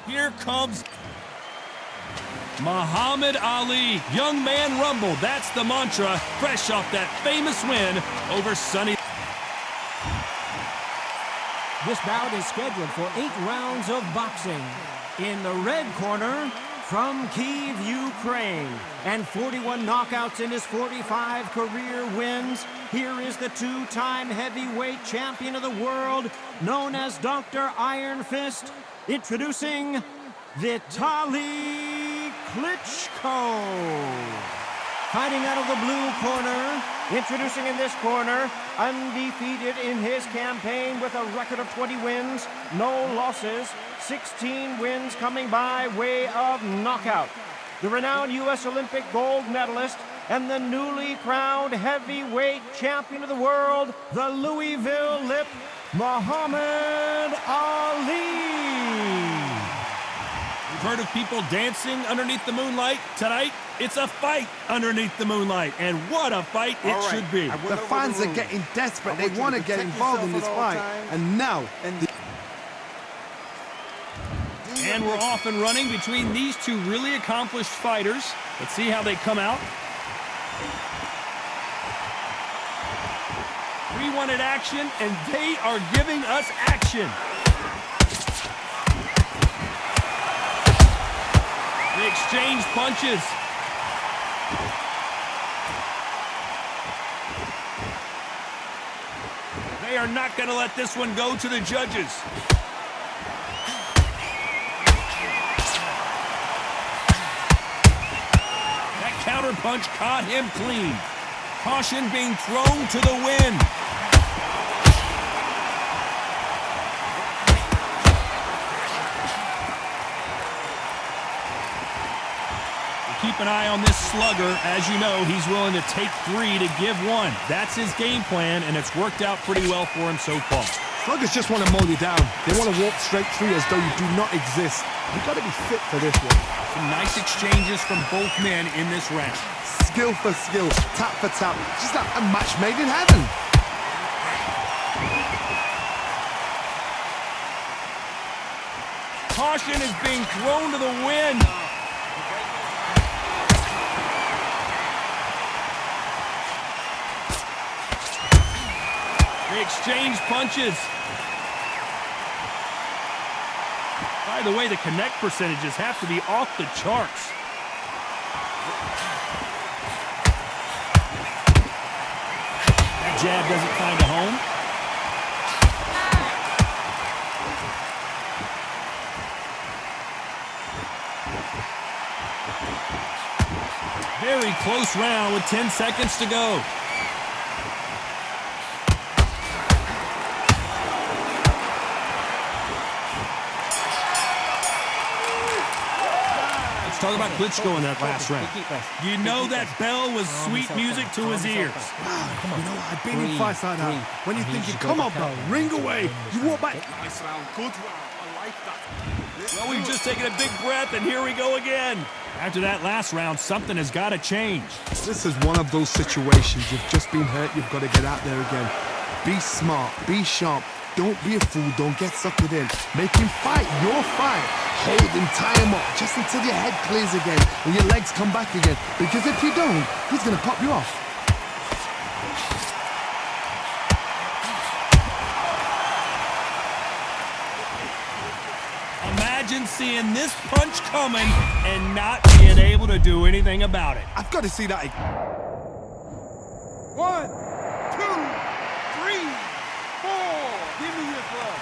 Here comes Muhammad Ali. Young man rumble, that's the mantra, fresh off that famous win over Sonny. This bout is scheduled for 8 rounds of boxing. In the red corner, from Kyiv, Ukraine, and 41 knockouts in his 45 career wins, here is the 2-time heavyweight champion of the world, known as Dr. Iron Fist, introducing Vitaly Klitschko. Fighting out of the blue corner, introducing in this corner, undefeated in his campaign with a record of 20 wins, no losses, 16 wins coming by way of knockout. The renowned U.S. Olympic gold medalist and the newly crowned heavyweight champion of the world, the Louisville Lip, Muhammad Ali. We've heard of people dancing underneath the moonlight. Tonight, it's a fight underneath the moonlight, and what a fight it should be. The fans are getting desperate. They want to get involved in this fight, and now... And we're off and running between these two really accomplished fighters. Let's see how they come out. We wanted action, and they are giving us action. They exchange punches. They are not going to let this one go to the judges. Counter punch caught him clean. Caution being thrown to the wind. Keep an eye on this slugger. As you know, he's willing to take 3 to give 1. That's his game plan, and it's worked out pretty well for him so far. Sluggers just want to mow you down. They want to walk straight through as though you do not exist. You've got to be fit for this one. Some nice exchanges from both men in this round. Skill for skill, tap for tap. Just like a match made in heaven. Caution is being thrown to the wind. They exchange punches. By the way, the connect percentages have to be off the charts. That jab doesn't find a home. Very close round with 10 seconds to go. Talk about Klitschko in that last round. You know that bell was sweet music to his ears. Come on. You know what? I've been in fights like that. When you're thinking, come on, bell, ring away. You walk back. Nice round, good round. I like that. Well, we've just taken a big breath, and here we go again. After that last round, something has got to change. This is one of those situations. You've just been hurt. You've got to get out there again. Be smart. Be sharp. Don't be a fool. Don't get suckered in. Make him fight your fight. Hold him, tie him up, just until your head clears again and your legs come back again. Because if you don't, he's going to pop you off. Imagine seeing this punch coming and not being able to do anything about it. I've got to see that. 1, 2, 3, 4. Give me your blood.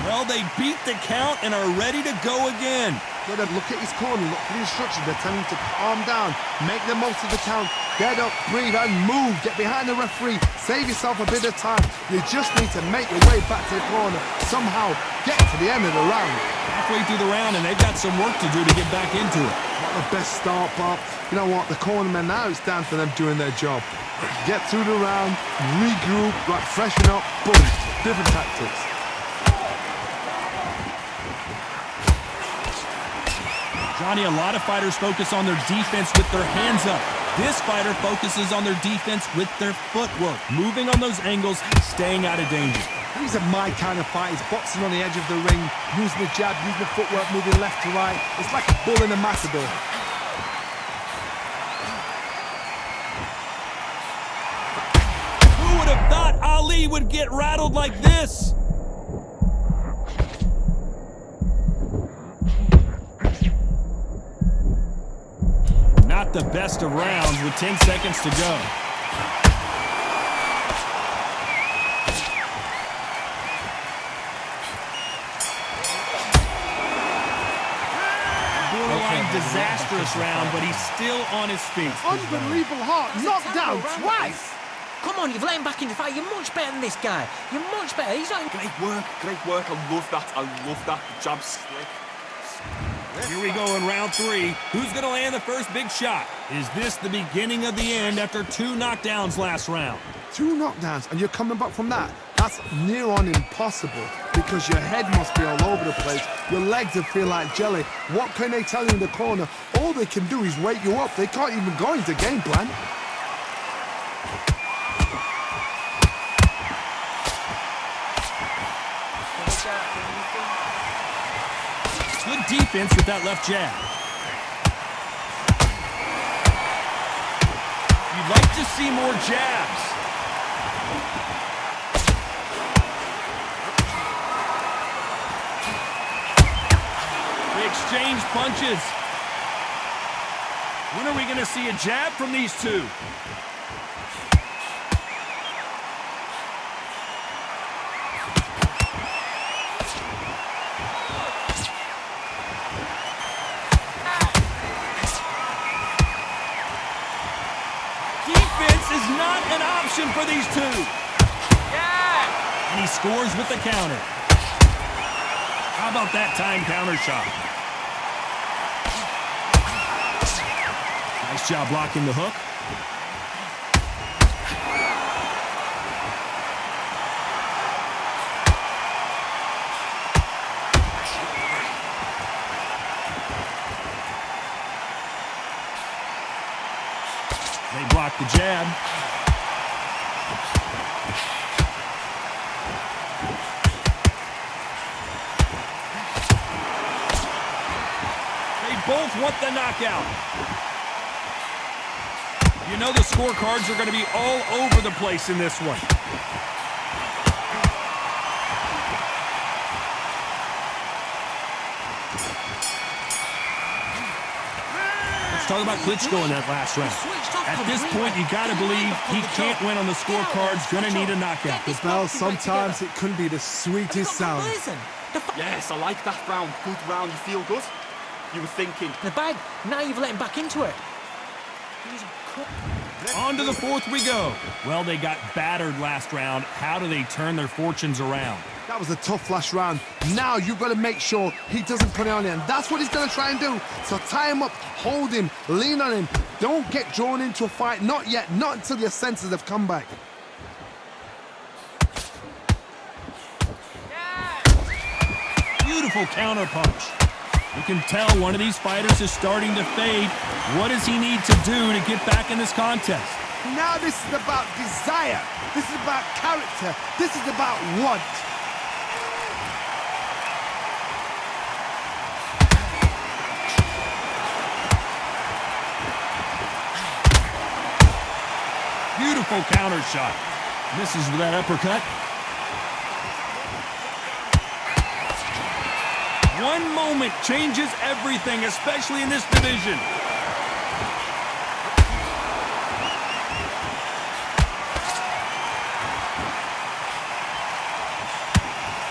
Well, they beat the count and are ready to go again. Look at his corner, look for the instructions. They're telling him to calm down, make the most of the count, get up, breathe, and move. Get behind the referee, save yourself a bit of time. You just need to make your way back to the corner. Somehow, get to the end of the round. Halfway through the round, and they've got some work to do to get back into it. Not the best start, Bob. You know what? The cornermen now, it's down for them doing their job. Get through the round, regroup, freshen up, boom. Different tactics. Johnny, a lot of fighters focus on their defense with their hands up. This fighter focuses on their defense with their footwork, moving on those angles, staying out of danger. These are my kind of fighters, boxing on the edge of the ring, using the jab, using the footwork, moving left to right. It's like a bull in a matador. Who would have thought Ali would get rattled like this? Not the best of rounds with 10 seconds to go. Borderline disastrous round, but he's still on his feet. Unbelievable heart, knocked down twice. Come on, you've let him back into the fight. You're much better than this guy. You're much better. He's not... Great work, great work. I love that. I love that. The jab's slick. Here we go in round 3. Who's going to land the first big shot? Is this the beginning of the end after 2 knockdowns last round? 2 knockdowns, and you're coming back from that? That's near on impossible, because your head must be all over the place. Your legs will feel like jelly. What can they tell you in the corner? All they can do is wake you up. They can't even go into game plan. Good defense with that left jab. You'd like to see more jabs. They exchange punches. When are we going to see a jab from these two? Defense is not an option for these two. Yeah! And he scores with the counter. How about that time counter shot? Nice job blocking the hook. They block the jab. They both want the knockout. You know the scorecards are going to be all over the place in this one. Let's talk about Klitschko in that last round. At this point, you got to believe he can't win on the scorecards. Going to need a knockout. The bell, sometimes it couldn't be the sweetest sound. Yes, I like that round. Good round. You feel good? You were thinking. The bag. Now you've let him back into it. On to the 4th we go. Well, they got battered last round. How do they turn their fortunes around? That was a tough last round. Now you've got to make sure he doesn't put it on it, and that's what he's going to try and do. So tie him up, hold him, lean on him. Don't get drawn into a fight. Not yet. Not until your senses have come back. Beautiful counter punch. You can tell one of these fighters is starting to fade. What does he need to do to get back in this contest? Now this is about desire. This is about character. This is about want. Beautiful counter shot. Misses with that uppercut. One moment changes everything, especially in this division.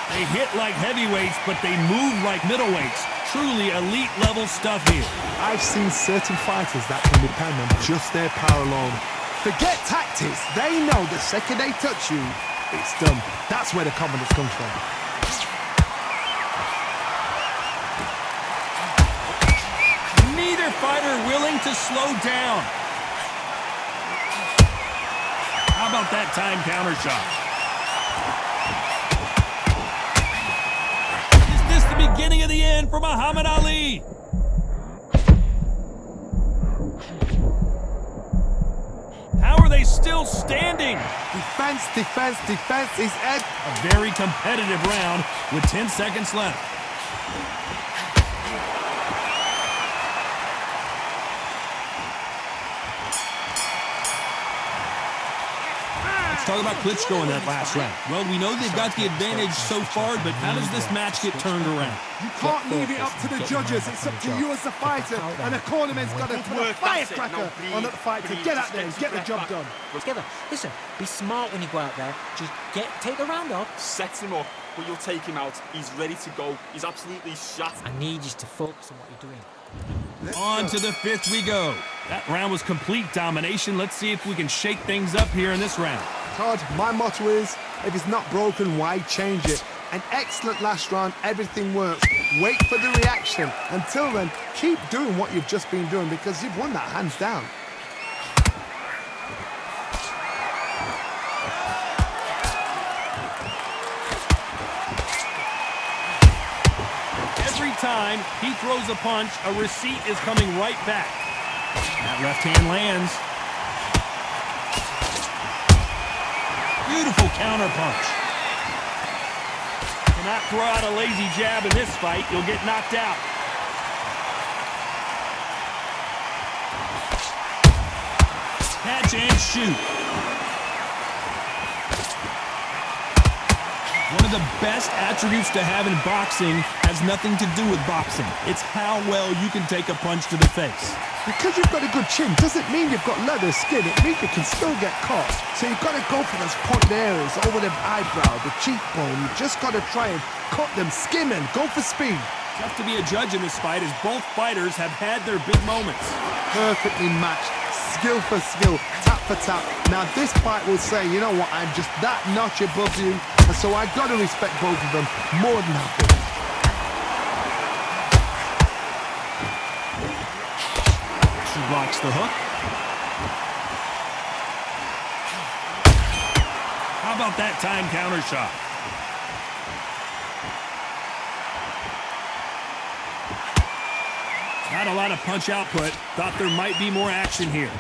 They hit like heavyweights, but they move like middleweights. Truly elite level stuff here. I've seen certain fighters that can depend on just their power alone. Forget tactics. They know the second they touch you, it's done. That's where the confidence comes from. Neither fighter willing to slow down. How about that time counter shot? Is this the beginning of the end for Muhammad Ali? are they still standing? Defense, defense, defense is Ed. A very competitive round with 10 seconds left. Let's talk about Klitschko in that last round. Well, we know they've got the advantage so far, but how does this match get turned around? You can't leave it up to the judges. It's up to you as a fighter, and the cornerman's got to put a firecracker on the fight to get out there and get the job done. Together. Listen, be smart when you go out there. Just take the round off. Set him up, but you'll take him out. He's ready to go. He's absolutely shot. I need you to focus on what you're doing. On to the fifth we go. That round was complete domination. Let's see if we can shake things up here in this round. Todd, my motto is, if it's not broken, why change it? An excellent last round, everything works. Wait for the reaction. Until then, keep doing what you've just been doing because you've won that hands down. Every time he throws a punch, a receipt is coming right back. That left hand lands. Beautiful counter punch. Cannot throw out a lazy jab in this fight. You'll get knocked out. Catch and shoot. One of the best attributes to have in boxing has nothing to do with boxing. It's how well you can take a punch to the face. Because you've got a good chin doesn't mean you've got leather skin. It means you can still get caught. So you've got to go for those pointed areas over the eyebrow, the cheekbone. You've just got to try and cut them, skim and go for speed. Tough to be a judge in this fight as both fighters have had their big moments. Perfectly matched, skill for skill, tap for tap. Now this fight will say, you know what, I'm just that notch above you, and so I've got to respect both of them more than happy. Blocks the hook. How about that time counter shot? Not a lot of punch output. Thought there might be more action here.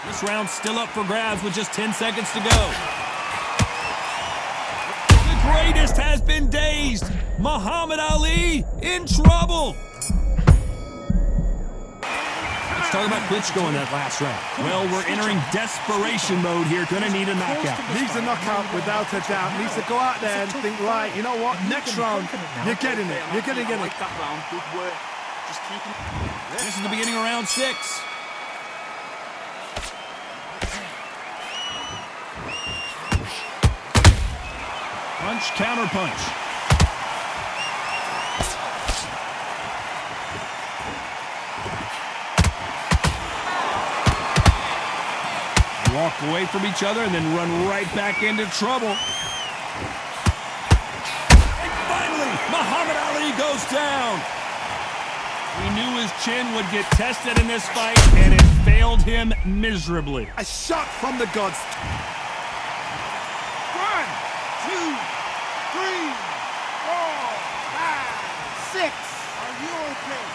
This round's still up for grabs with just 10 seconds to go. The greatest has been dazed. Muhammad Ali in trouble. Talk about Klitschko in that last round. Well, we're entering desperation mode here. Gonna need a knockout. Needs a knockout without a doubt. Needs to go out there and think, right, you know what, next round, you're getting it. You're gonna get it. Like that round, good work. Just keep him. This is the beginning of round 6. Punch, counter punch. Walk away from each other and then run right back into trouble. And finally, Muhammad Ali goes down. We knew his chin would get tested in this fight, and it failed him miserably. A shot from the gods. 1, 2, 3, 4, 5, 6. Are you okay?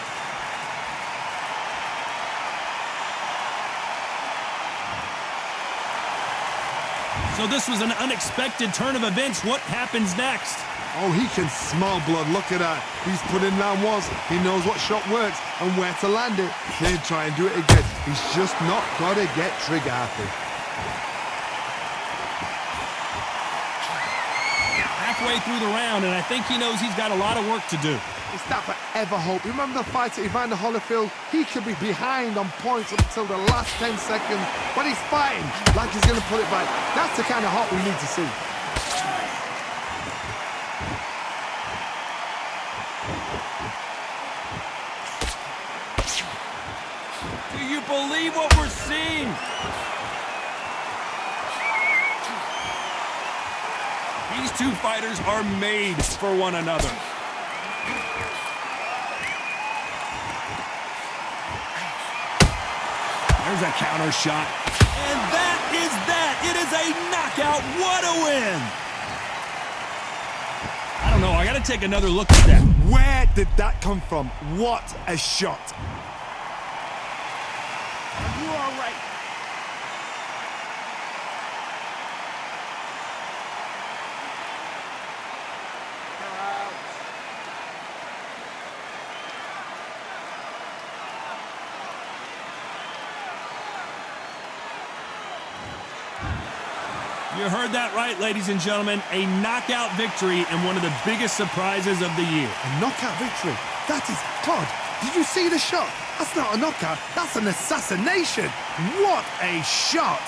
So this was an unexpected turn of events. What happens next? Oh, he can smell blood. Look at that. He's put in down once. He knows what shot works and where to land it. He'll try and do it again. He's just not got to get trigger happy. Halfway through the round, and I think he knows he's got a lot of work to do. It's that forever hope. Remember the fight at Evander Holyfield? He could be behind on points until the last 10 seconds, but he's fighting like he's going to put it back. That's the kind of hope we need to see. Do you believe what we're seeing? These two fighters are made for one another. There's a counter shot. And that is that. It is a knockout. What a win. I don't know. I got to take another look at that. Where did that come from? What a shot. Are you all right? You heard that right, ladies and gentlemen. A knockout victory and one of the biggest surprises of the year. A knockout victory. That is Todd. Did you see the shot? That's not a knockout. That's an assassination. What a shot.